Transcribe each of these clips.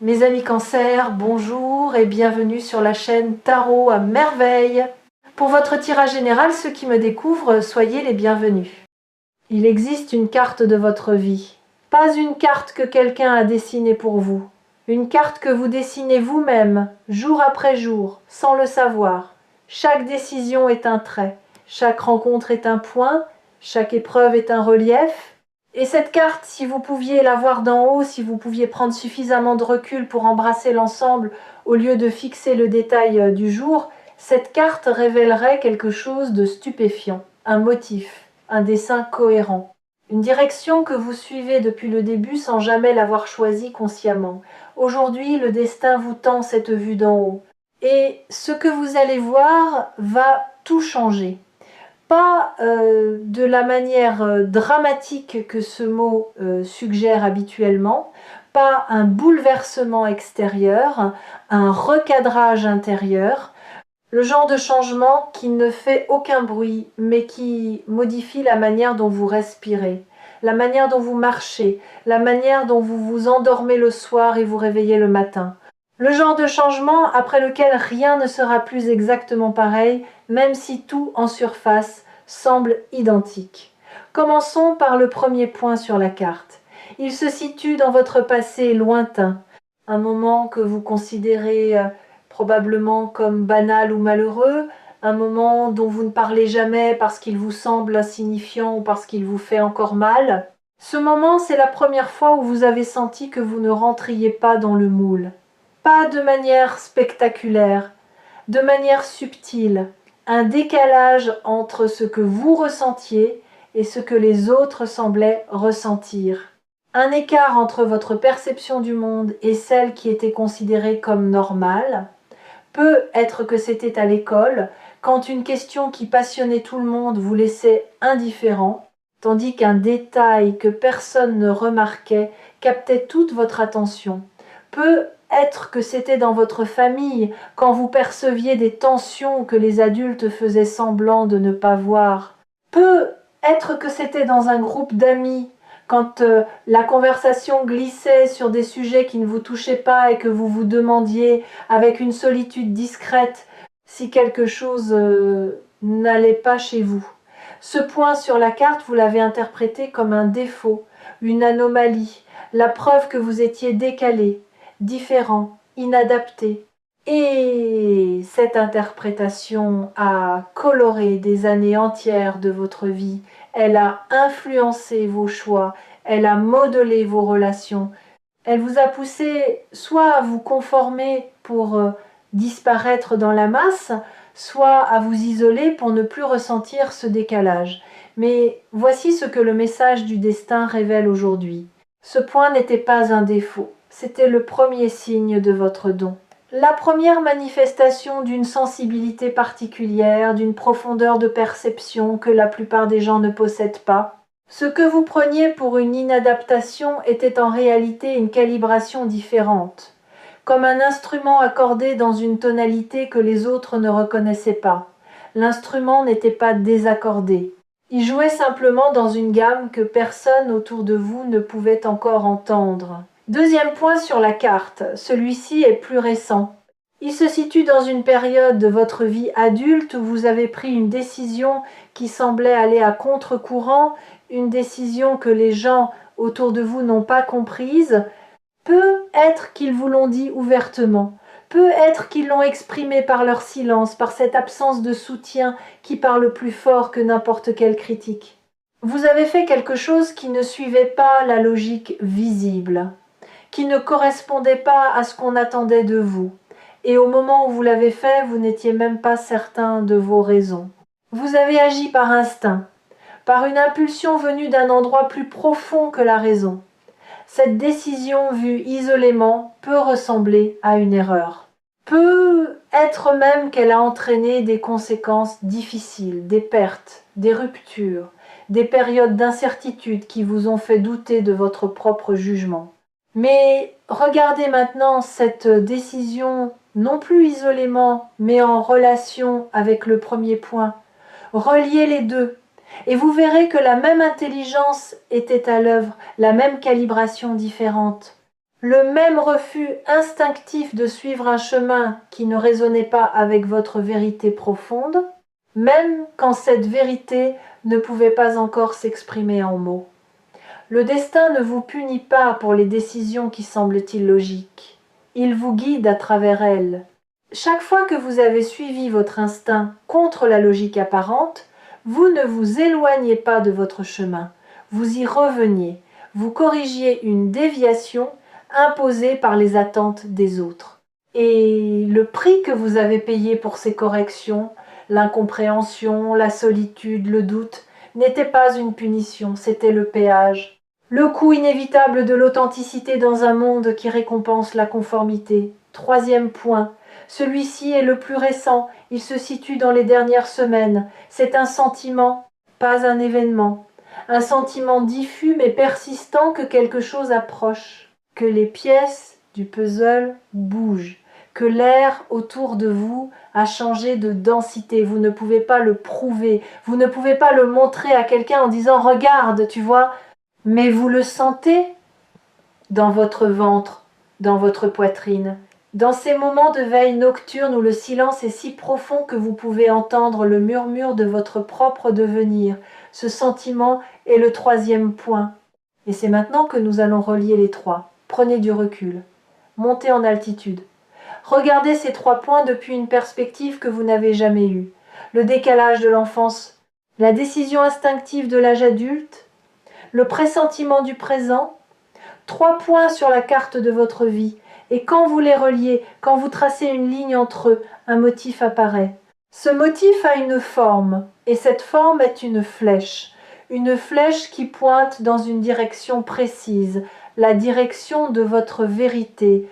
Mes amis Cancer, bonjour et bienvenue sur la chaîne Tarot à merveille. Pour votre tirage général, ceux qui me découvrent, soyez les bienvenus. Il existe une carte de votre vie. Pas une carte que quelqu'un a dessinée pour vous. Une carte que vous dessinez vous-même, jour après jour, sans le savoir. Chaque décision est un trait, chaque rencontre est un point, chaque épreuve est un relief. Et cette carte, si vous pouviez la voir d'en haut, si vous pouviez prendre suffisamment de recul pour embrasser l'ensemble au lieu de fixer le détail du jour, cette carte révélerait quelque chose de stupéfiant, un motif, un dessin cohérent, une direction que vous suivez depuis le début sans jamais l'avoir choisie consciemment. Aujourd'hui, le destin vous tend cette vue d'en haut. Et ce que vous allez voir va tout changer. Pas de la manière dramatique que ce mot suggère habituellement, pas un bouleversement extérieur, un recadrage intérieur, le genre de changement qui ne fait aucun bruit, mais qui modifie la manière dont vous respirez, la manière dont vous marchez, la manière dont vous vous endormez le soir et vous réveillez le matin. Le genre de changement après lequel rien ne sera plus exactement pareil, même si tout en surface semble identique. Commençons par le premier point sur la carte. Il se situe dans votre passé lointain, un moment que vous considérez probablement comme banal ou malheureux, un moment dont vous ne parlez jamais parce qu'il vous semble insignifiant ou parce qu'il vous fait encore mal. Ce moment, c'est la première fois où vous avez senti que vous ne rentriez pas dans le moule. Pas de manière spectaculaire, de manière subtile, un décalage entre ce que vous ressentiez et ce que les autres semblaient ressentir. Un écart entre votre perception du monde et celle qui était considérée comme normale. Peut être que c'était à l'école, quand une question qui passionnait tout le monde vous laissait indifférent, tandis qu'un détail que personne ne remarquait captait toute votre attention. Peut être que c'était dans votre famille, quand vous perceviez des tensions que les adultes faisaient semblant de ne pas voir. Peut être que c'était dans un groupe d'amis, quand la conversation glissait sur des sujets qui ne vous touchaient pas et que vous vous demandiez, avec une solitude discrète, si quelque chose n'allait pas chez vous. Ce point sur la carte, vous l'avez interprété comme un défaut, une anomalie, la preuve que vous étiez décalé, différent, inadapté. Et cette interprétation a coloré des années entières de votre vie. Elle a influencé vos choix, elle a modelé vos relations. Elle vous a poussé soit à vous conformer pour disparaître dans la masse, soit à vous isoler pour ne plus ressentir ce décalage. Mais voici ce que le message du destin révèle aujourd'hui. Ce point n'était pas un défaut, c'était le premier signe de votre don. La première manifestation d'une sensibilité particulière, d'une profondeur de perception que la plupart des gens ne possèdent pas. Ce que vous preniez pour une inadaptation était en réalité une calibration différente, comme un instrument accordé dans une tonalité que les autres ne reconnaissaient pas. L'instrument n'était pas désaccordé. Il jouait simplement dans une gamme que personne autour de vous ne pouvait encore entendre. Deuxième point sur la carte, celui-ci est plus récent. Il se situe dans une période de votre vie adulte où vous avez pris une décision qui semblait aller à contre-courant, une décision que les gens autour de vous n'ont pas comprise. Peut être qu'ils vous l'ont dit ouvertement, peut être qu'ils l'ont exprimé par leur silence, par cette absence de soutien qui parle plus fort que n'importe quelle critique. Vous avez fait quelque chose qui ne suivait pas la logique visible, qui ne correspondait pas à ce qu'on attendait de vous. Et au moment où vous l'avez fait, vous n'étiez même pas certain de vos raisons. Vous avez agi par instinct, par une impulsion venue d'un endroit plus profond que la raison. Cette décision vue isolément peut ressembler à une erreur. Peut être même qu'elle a entraîné des conséquences difficiles, des pertes, des ruptures, des périodes d'incertitude qui vous ont fait douter de votre propre jugement. Mais regardez maintenant cette décision non plus isolément, mais en relation avec le premier point. Reliez les deux, et vous verrez que la même intelligence était à l'œuvre, la même calibration différente. Le même refus instinctif de suivre un chemin qui ne résonnait pas avec votre vérité profonde, même quand cette vérité ne pouvait pas encore s'exprimer en mots. Le destin ne vous punit pas pour les décisions qui semblent illogiques. Il vous guide à travers elles. Chaque fois que vous avez suivi votre instinct contre la logique apparente, vous ne vous éloignez pas de votre chemin, vous y reveniez, vous corrigiez une déviation imposée par les attentes des autres. Et le prix que vous avez payé pour ces corrections, l'incompréhension, la solitude, le doute, n'était pas une punition, c'était le péage. Le coût inévitable de l'authenticité dans un monde qui récompense la conformité. Troisième point. Celui-ci est le plus récent, il se situe dans les dernières semaines. C'est un sentiment, pas un événement. Un sentiment diffus mais persistant que quelque chose approche, que les pièces du puzzle bougent, que l'air autour de vous a changé de densité. Vous ne pouvez pas le prouver, vous ne pouvez pas le montrer à quelqu'un en disant « Regarde, tu vois ». Mais vous le sentez dans votre ventre, dans votre poitrine. Dans ces moments de veille nocturne où le silence est si profond que vous pouvez entendre le murmure de votre propre devenir, ce sentiment est le troisième point. Et c'est maintenant que nous allons relier les trois. Prenez du recul. Montez en altitude. Regardez ces trois points depuis une perspective que vous n'avez jamais eue. Le décalage de l'enfance, la décision instinctive de l'âge adulte, le pressentiment du présent, 3 points sur la carte de votre vie, et quand vous les reliez, quand vous tracez une ligne entre eux, un motif apparaît. Ce motif a une forme, et cette forme est une flèche qui pointe dans une direction précise, la direction de votre vérité,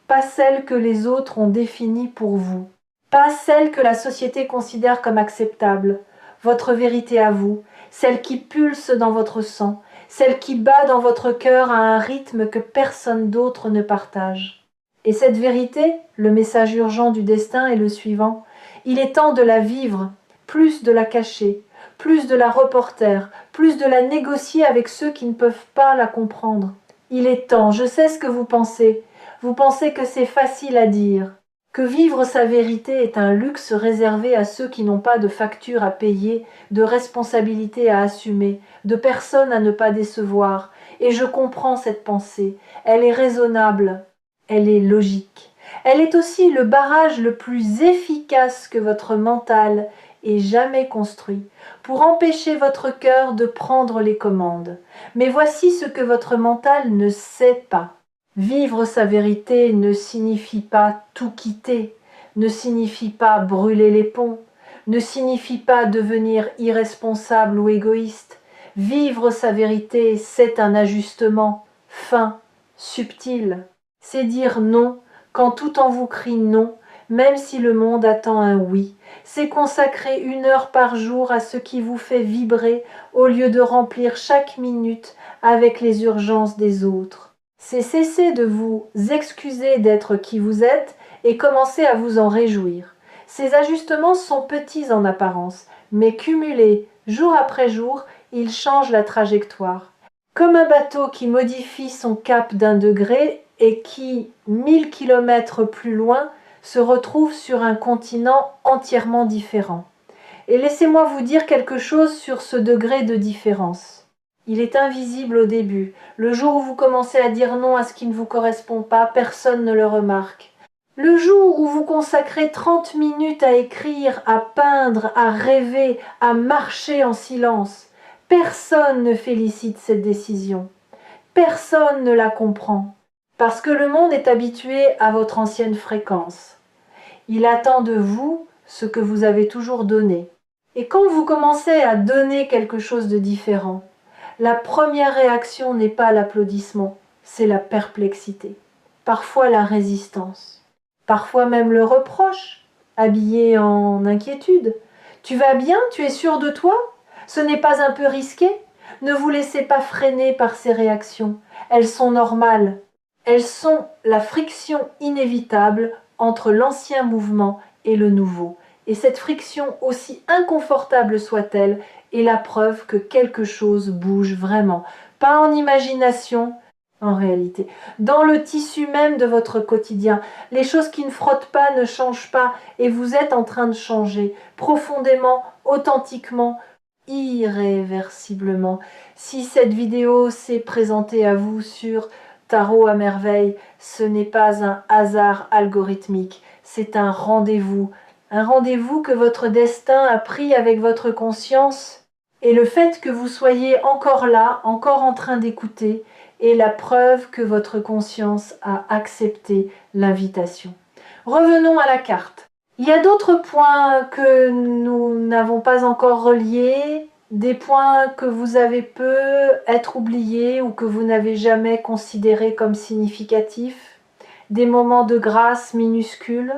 pas celle que les autres ont définie pour vous, pas celle que la société considère comme acceptable, votre vérité à vous, celle qui pulse dans votre sang, celle qui bat dans votre cœur à un rythme que personne d'autre ne partage. Et cette vérité, le message urgent du destin est le suivant. Il est temps de la vivre, plus de la cacher, plus de la reporter, plus de la négocier avec ceux qui ne peuvent pas la comprendre. Il est temps, je sais ce que vous pensez. Vous pensez que c'est facile à dire, que vivre sa vérité est un luxe réservé à ceux qui n'ont pas de facture à payer, de responsabilité à assumer, de personnes à ne pas décevoir. Et je comprends cette pensée. Elle est raisonnable. Elle est logique. Elle est aussi le barrage le plus efficace que votre mental ait jamais construit pour empêcher votre cœur de prendre les commandes. Mais voici ce que votre mental ne sait pas. Vivre sa vérité ne signifie pas tout quitter, ne signifie pas brûler les ponts, ne signifie pas devenir irresponsable ou égoïste. Vivre sa vérité, c'est un ajustement fin, subtil. C'est dire non quand tout en vous crie non, même si le monde attend un oui. C'est consacrer 1 heure par jour à ce qui vous fait vibrer au lieu de remplir chaque minute avec les urgences des autres. C'est cesser de vous excuser d'être qui vous êtes et commencer à vous en réjouir. Ces ajustements sont petits en apparence, mais cumulés jour après jour, ils changent la trajectoire. Comme un bateau qui modifie son cap d'1 degré et qui, 1000 kilomètres plus loin, se retrouve sur un continent entièrement différent. Et laissez-moi vous dire quelque chose sur ce degré de différence. Il est invisible au début. Le jour où vous commencez à dire non à ce qui ne vous correspond pas, personne ne le remarque. Le jour où vous consacrez 30 minutes à écrire, à peindre, à rêver, à marcher en silence, personne ne félicite cette décision. Personne ne la comprend. Parce que le monde est habitué à votre ancienne fréquence. Il attend de vous ce que vous avez toujours donné. Et quand vous commencez à donner quelque chose de différent, la première réaction n'est pas l'applaudissement, c'est la perplexité, parfois la résistance, parfois même le reproche, habillé en inquiétude. Tu vas bien? Tu es sûr de toi? Ce n'est pas un peu risqué? Ne vous laissez pas freiner par ces réactions, elles sont normales. Elles sont la friction inévitable entre l'ancien mouvement et le nouveau. Et cette friction, aussi inconfortable soit-elle, est la preuve que quelque chose bouge vraiment. Pas en imagination, en réalité. Dans le tissu même de votre quotidien. Les choses qui ne frottent pas ne changent pas et vous êtes en train de changer profondément, authentiquement, irréversiblement. Si cette vidéo s'est présentée à vous sur Tarot à merveille, ce n'est pas un hasard algorithmique, c'est un rendez-vous que votre destin a pris avec votre conscience. Et le fait que vous soyez encore là, encore en train d'écouter, est la preuve que votre conscience a accepté l'invitation. Revenons à la carte. Il y a d'autres points que nous n'avons pas encore reliés, des points que vous avez peu être oubliés ou que vous n'avez jamais considérés comme significatifs, des moments de grâce minuscules,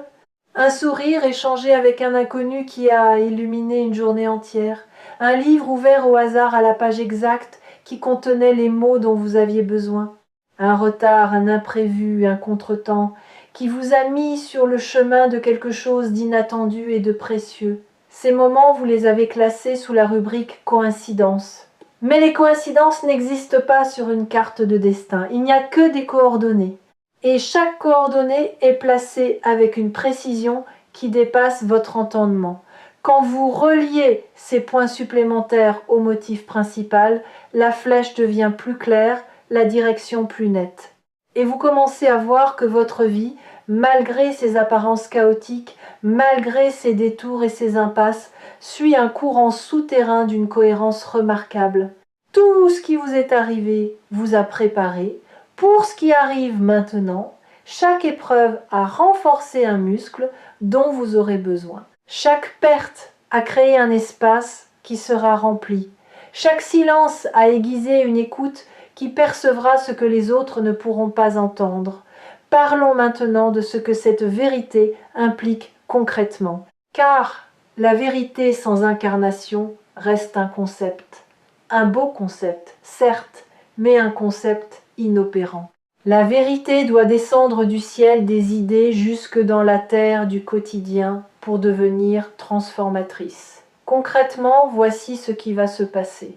un sourire échangé avec un inconnu qui a illuminé une journée entière, un livre ouvert au hasard à la page exacte qui contenait les mots dont vous aviez besoin, un retard, un imprévu, un contretemps qui vous a mis sur le chemin de quelque chose d'inattendu et de précieux. Ces moments, vous les avez classés sous la rubrique coïncidence. Mais les coïncidences n'existent pas sur une carte de destin, il n'y a que des coordonnées. Et chaque coordonnée est placée avec une précision qui dépasse votre entendement. Quand vous reliez ces points supplémentaires au motif principal, la flèche devient plus claire, la direction plus nette. Et vous commencez à voir que votre vie, malgré ses apparences chaotiques, malgré ses détours et ses impasses, suit un courant souterrain d'une cohérence remarquable. Tout ce qui vous est arrivé vous a préparé. Pour ce qui arrive maintenant, chaque épreuve a renforcé un muscle dont vous aurez besoin. Chaque perte a créé un espace qui sera rempli. Chaque silence a aiguisé une écoute qui percevra ce que les autres ne pourront pas entendre. Parlons maintenant de ce que cette vérité implique concrètement. Car la vérité sans incarnation reste un concept. Un beau concept, certes, mais un concept inopérant. La vérité doit descendre du ciel des idées jusque dans la terre du quotidien pour devenir transformatrice. Concrètement, voici ce qui va se passer.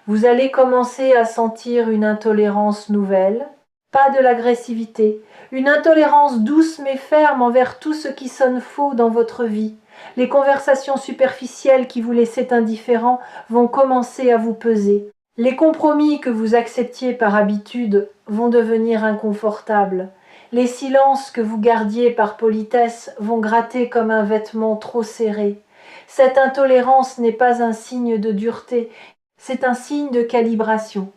Vous allez commencer à sentir une intolérance nouvelle, pas de l'agressivité, une intolérance douce mais ferme envers tout ce qui sonne faux dans votre vie. Les conversations superficielles qui vous laissaient indifférents vont commencer à vous peser. Les compromis que vous acceptiez par habitude vont devenir inconfortables. Les silences que vous gardiez par politesse vont gratter comme un vêtement trop serré. Cette intolérance n'est pas un signe de dureté, c'est un signe de calibration.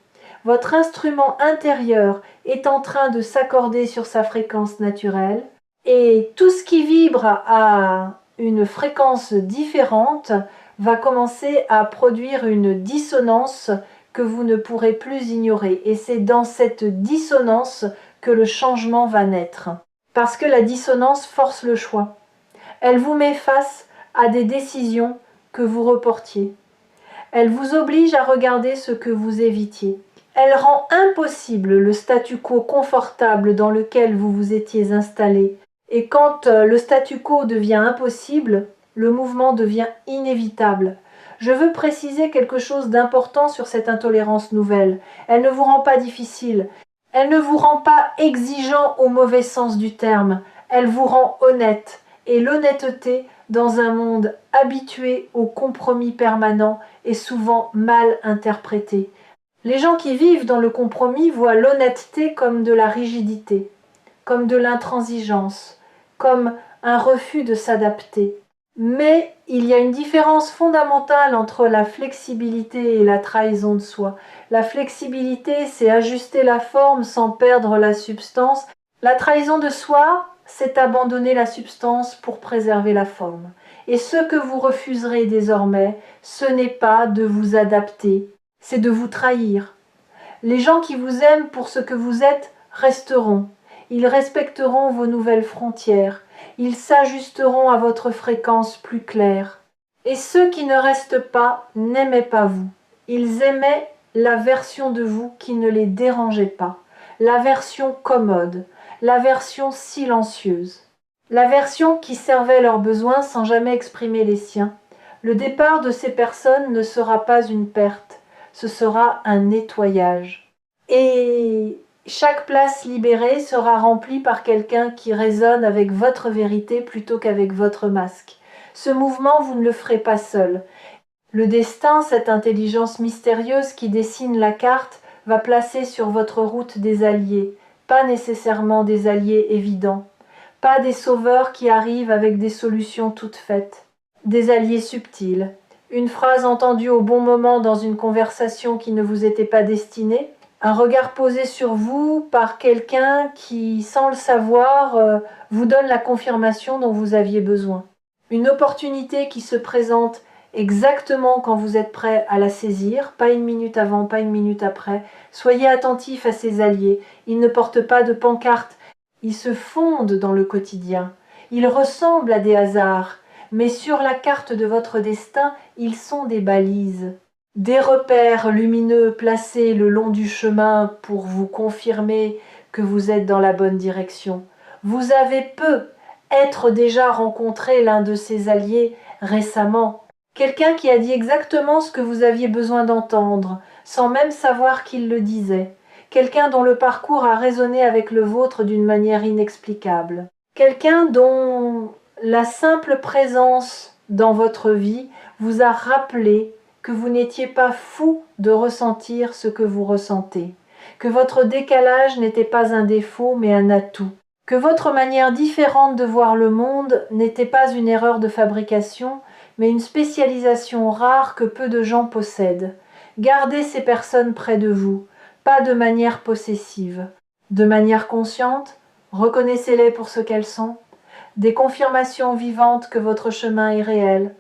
Votre instrument intérieur est en train de s'accorder sur sa fréquence naturelle et tout ce qui vibre à une fréquence différente va commencer à produire une dissonance que vous ne pourrez plus ignorer. Et c'est dans cette dissonance que le changement va naître. Parce que la dissonance force le choix. Elle vous met face à des décisions que vous reportiez. Elle vous oblige à regarder ce que vous évitiez. Elle rend impossible le statu quo confortable dans lequel vous vous étiez installé. Et quand le statu quo devient impossible, le mouvement devient inévitable. Je veux préciser quelque chose d'important sur cette intolérance nouvelle. Elle ne vous rend pas difficile. Elle ne vous rend pas exigeant au mauvais sens du terme. Elle vous rend honnête. Et l'honnêteté, dans un monde habitué au compromis permanent, est souvent mal interprétée. Les gens qui vivent dans le compromis voient l'honnêteté comme de la rigidité, comme de l'intransigeance, comme un refus de s'adapter. Mais il y a une différence fondamentale entre la flexibilité et la trahison de soi. La flexibilité, c'est ajuster la forme sans perdre la substance. La trahison de soi, c'est abandonner la substance pour préserver la forme. Et ce que vous refuserez désormais, ce n'est pas de vous adapter, c'est de vous trahir. Les gens qui vous aiment pour ce que vous êtes resteront. Ils respecteront vos nouvelles frontières. Ils s'ajusteront à votre fréquence plus claire. Et ceux qui ne restent pas n'aimaient pas vous. Ils aimaient la version de vous qui ne les dérangeait pas, la version commode, la version silencieuse, la version qui servait leurs besoins sans jamais exprimer les siens. Le départ de ces personnes ne sera pas une perte, ce sera un nettoyage. Et Chaque place libérée sera remplie par quelqu'un qui résonne avec votre vérité plutôt qu'avec votre masque. Ce mouvement, vous ne le ferez pas seul. Le destin, cette intelligence mystérieuse qui dessine la carte, va placer sur votre route des alliés, pas nécessairement des alliés évidents, pas des sauveurs qui arrivent avec des solutions toutes faites, des alliés subtils. Une phrase entendue au bon moment dans une conversation qui ne vous était pas destinée, un regard posé sur vous par quelqu'un qui, sans le savoir, vous donne la confirmation dont vous aviez besoin. Une opportunité qui se présente exactement quand vous êtes prêt à la saisir, pas une minute avant, pas une minute après. Soyez attentifs à ces alliés. Ils ne portent pas de pancarte, ils se fondent dans le quotidien. Ils ressemblent à des hasards, mais sur la carte de votre destin, ils sont des balises. Des repères lumineux placés le long du chemin pour vous confirmer que vous êtes dans la bonne direction. Vous avez être déjà rencontré l'un de ces alliés récemment. Quelqu'un qui a dit exactement ce que vous aviez besoin d'entendre, sans même savoir qu'il le disait. Quelqu'un dont le parcours a résonné avec le vôtre d'une manière inexplicable. Quelqu'un dont la simple présence dans votre vie vous a rappelé que vous n'étiez pas fou de ressentir ce que vous ressentez, que votre décalage n'était pas un défaut mais un atout, que votre manière différente de voir le monde n'était pas une erreur de fabrication mais une spécialisation rare que peu de gens possèdent. Gardez ces personnes près de vous, pas de manière possessive, de manière consciente, reconnaissez-les pour ce qu'elles sont, des confirmations vivantes que votre chemin est réel,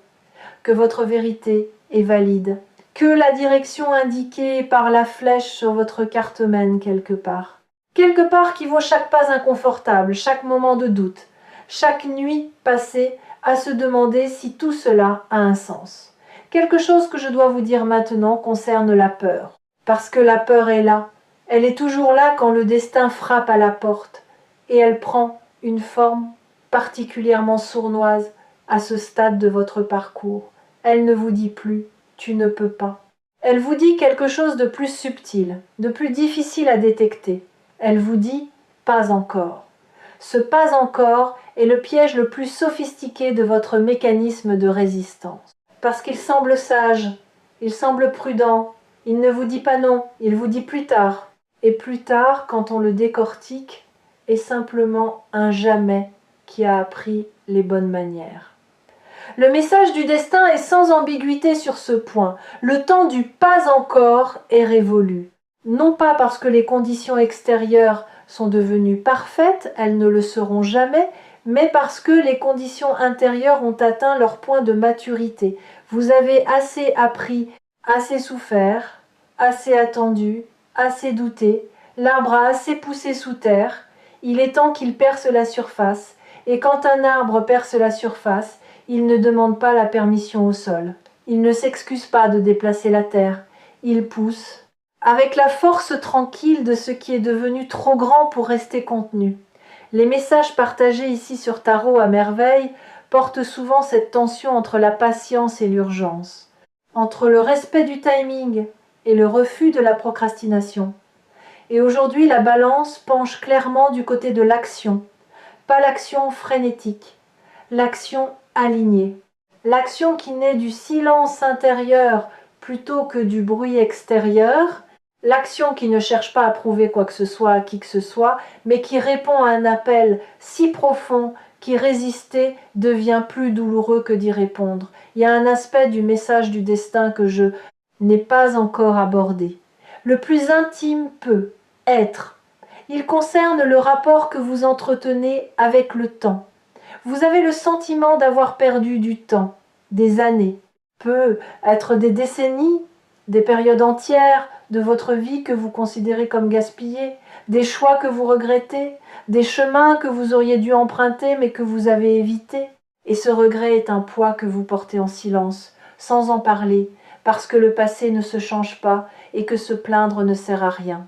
que votre vérité est valide, que la direction indiquée par la flèche sur votre carte mène quelque part. Quelque part qui vaut chaque pas inconfortable, chaque moment de doute, chaque nuit passée à se demander si tout cela a un sens. Quelque chose que je dois vous dire maintenant concerne la peur. Parce que la peur est là. Elle est toujours là quand le destin frappe à la porte. Et elle prend une forme particulièrement sournoise à ce stade de votre parcours. Elle ne vous dit plus « tu ne peux pas ». Elle vous dit quelque chose de plus subtil, de plus difficile à détecter. Elle vous dit « pas encore ». Ce « pas encore » est le piège le plus sophistiqué de votre mécanisme de résistance. Parce qu'il semble sage, il semble prudent, il ne vous dit pas non, il vous dit plus tard. Et plus tard, quand on le décortique, est simplement un jamais qui a appris les bonnes manières. Le message du destin est sans ambiguïté sur ce point. Le temps du pas encore est révolu. Non pas parce que les conditions extérieures sont devenues parfaites, elles ne le seront jamais, mais parce que les conditions intérieures ont atteint leur point de maturité. Vous avez assez appris, assez souffert, assez attendu, assez douté, l'arbre a assez poussé sous terre, il est temps qu'il perce la surface, et quand un arbre perce la surface, il ne demande pas la permission au sol. Il ne s'excuse pas de déplacer la terre. Il pousse, avec la force tranquille de ce qui est devenu trop grand pour rester contenu. Les messages partagés ici sur Tarot à merveille portent souvent cette tension entre la patience et l'urgence, entre le respect du timing et le refus de la procrastination. Et aujourd'hui, la balance penche clairement du côté de l'action, pas l'action frénétique, l'action alignée. L'action qui naît du silence intérieur plutôt que du bruit extérieur, l'action qui ne cherche pas à prouver quoi que ce soit à qui que ce soit, mais qui répond à un appel si profond qu'y résister devient plus douloureux que d'y répondre. Il y a un aspect du message du destin que je n'ai pas encore abordé. Le plus intime peut être. Il concerne le rapport que vous entretenez avec le temps. Vous avez le sentiment d'avoir perdu du temps, des années, peut être des décennies, des périodes entières de votre vie que vous considérez comme gaspillées, des choix que vous regrettez, des chemins que vous auriez dû emprunter mais que vous avez évités. Et ce regret est un poids que vous portez en silence, sans en parler, parce que le passé ne se change pas et que se plaindre ne sert à rien.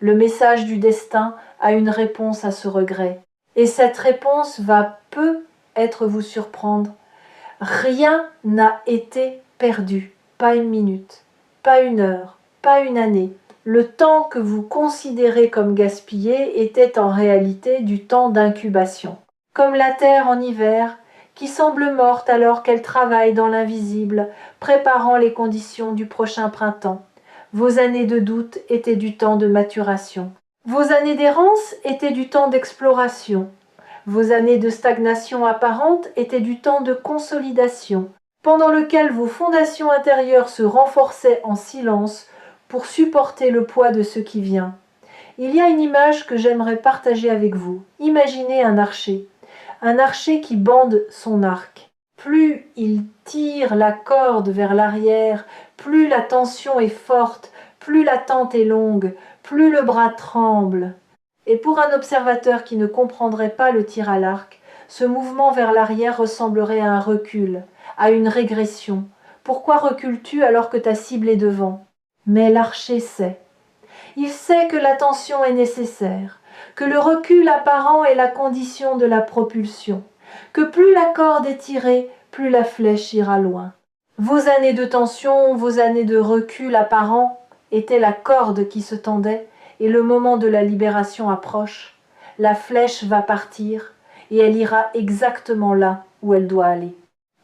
Le message du destin a une réponse à ce regret. Et cette réponse va peut-être vous surprendre. Rien n'a été perdu, pas une minute, pas une heure, pas une année, Le temps que vous considérez comme gaspillé était en réalité du temps d'incubation. Comme la terre en hiver, qui semble morte alors qu'elle travaille dans l'invisible, préparant les conditions du prochain printemps. Vos années de doute étaient du temps de maturation. Vos années d'errance étaient du temps d'exploration. Vos années de stagnation apparente étaient du temps de consolidation, pendant lequel vos fondations intérieures se renforçaient en silence pour supporter le poids de ce qui vient. Il y a une image que j'aimerais partager avec vous. Imaginez un archer qui bande son arc. Plus il tire la corde vers l'arrière, plus la tension est forte, plus l'attente est longue, plus le bras tremble. Et pour un observateur qui ne comprendrait pas le tir à l'arc, ce mouvement vers l'arrière ressemblerait à un recul, à une régression. Pourquoi recules-tu alors que ta cible est devant? Mais l'archer sait. Il sait que l'attention est nécessaire, que le recul apparent est la condition de la propulsion, que plus la corde est tirée, plus la flèche ira loin. Vos années de tension, vos années de recul apparent étaient la corde qui se tendait, et le moment de la libération approche. La flèche va partir, et elle ira exactement là où elle doit aller.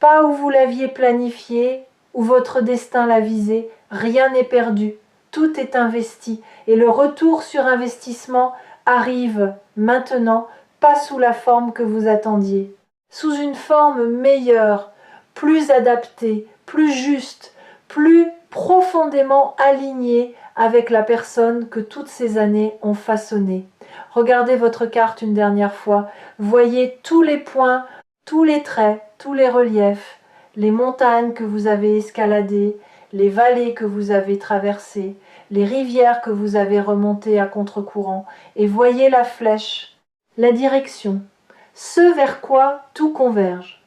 Pas où vous l'aviez planifié, où votre destin l'a visé, rien n'est perdu. Tout est investi et le retour sur investissement arrive maintenant, pas sous la forme que vous attendiez, sous une forme meilleure, plus adaptée, plus juste, plus profondément alignée avec la personne que toutes ces années ont façonnée. Regardez votre carte une dernière fois, voyez tous les points, tous les traits, tous les reliefs, les montagnes que vous avez escaladées, les vallées que vous avez traversées, les rivières que vous avez remontées à contre-courant, et voyez la flèche, la direction, ce vers quoi tout converge.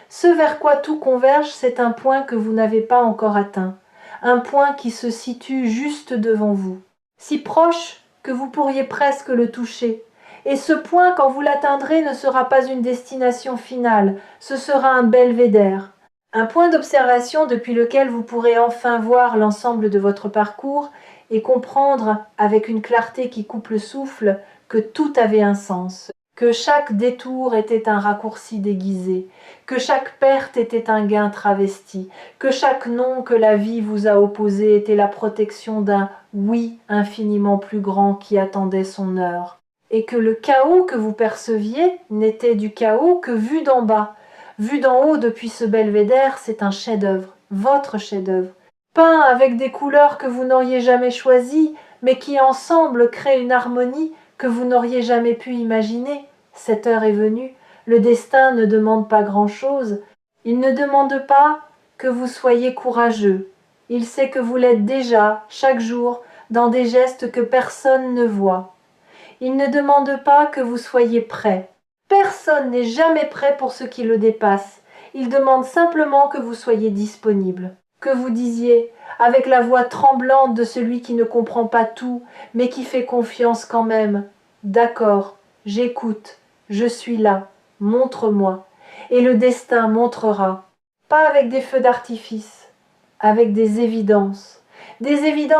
Ce vers quoi tout converge, c'est un point que vous n'avez pas encore atteint, un point qui se situe juste devant vous, si proche que vous pourriez presque le toucher. Et ce point, quand vous l'atteindrez, ne sera pas une destination finale, ce sera un belvédère. Un point d'observation depuis lequel vous pourrez enfin voir l'ensemble de votre parcours et comprendre avec une clarté qui coupe le souffle que tout avait un sens, que chaque détour était un raccourci déguisé, que chaque perte était un gain travesti, que chaque non que la vie vous a opposé était la protection d'un oui infiniment plus grand qui attendait son heure, et que le chaos que vous perceviez n'était du chaos que vu d'en bas. Vu d'en haut depuis ce belvédère, c'est un chef-d'œuvre, votre chef-d'œuvre, peint avec des couleurs que vous n'auriez jamais choisies, mais qui ensemble créent une harmonie que vous n'auriez jamais pu imaginer. Cette heure est venue, le destin ne demande pas grand-chose, il ne demande pas que vous soyez courageux, il sait que vous l'êtes déjà, chaque jour, dans des gestes que personne ne voit. Il ne demande pas que vous soyez prêt. Personne n'est jamais prêt pour ce qui le dépasse. Il demande simplement que vous soyez disponible, que vous disiez, avec la voix tremblante de celui qui ne comprend pas tout, mais qui fait confiance quand même, « D'accord, j'écoute, je suis là, montre-moi. » Et le destin montrera, pas avec des feux d'artifice, avec des évidences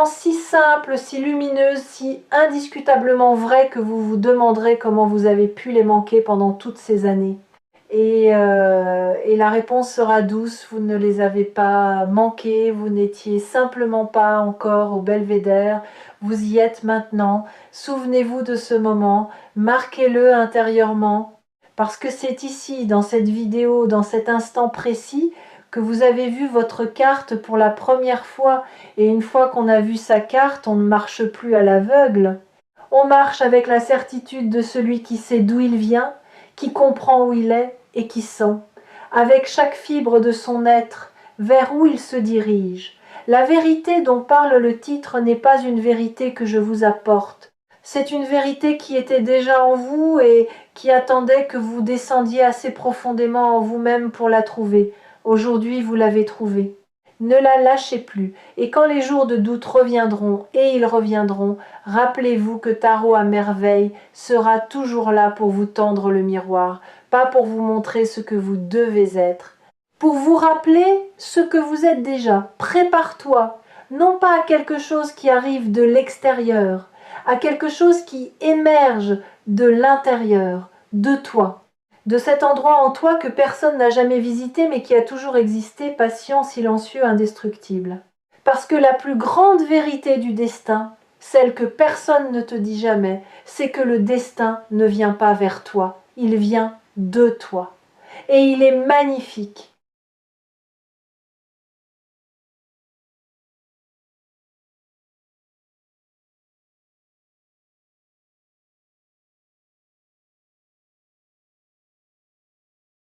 si simples, si lumineuses, si indiscutablement vraies que vous vous demanderez comment vous avez pu les manquer pendant toutes ces années. Et la réponse sera douce, vous ne les avez pas manquées, vous n'étiez simplement pas encore au belvédère, vous y êtes maintenant, souvenez-vous de ce moment, marquez-le intérieurement, parce que c'est ici, dans cette vidéo, dans cet instant précis, que vous avez vu votre carte pour la première fois, et une fois qu'on a vu sa carte, on ne marche plus à l'aveugle. On marche avec la certitude de celui qui sait d'où il vient, qui comprend où il est et qui sent, avec chaque fibre de son être, vers où il se dirige. La vérité dont parle le titre n'est pas une vérité que je vous apporte. C'est une vérité qui était déjà en vous et qui attendait que vous descendiez assez profondément en vous-même pour la trouver. Aujourd'hui, vous l'avez trouvée. Ne la lâchez plus, et quand les jours de doute reviendront, et ils reviendront, rappelez-vous que Tarot à merveille sera toujours là pour vous tendre le miroir, pas pour vous montrer ce que vous devez être, pour vous rappeler ce que vous êtes déjà. Prépare-toi, non pas à quelque chose qui arrive de l'extérieur, à quelque chose qui émerge de l'intérieur, de toi, de cet endroit en toi que personne n'a jamais visité mais qui a toujours existé, patient, silencieux, indestructible. Parce que la plus grande vérité du destin, celle que personne ne te dit jamais, c'est que le destin ne vient pas vers toi, il vient de toi. Et il est magnifique.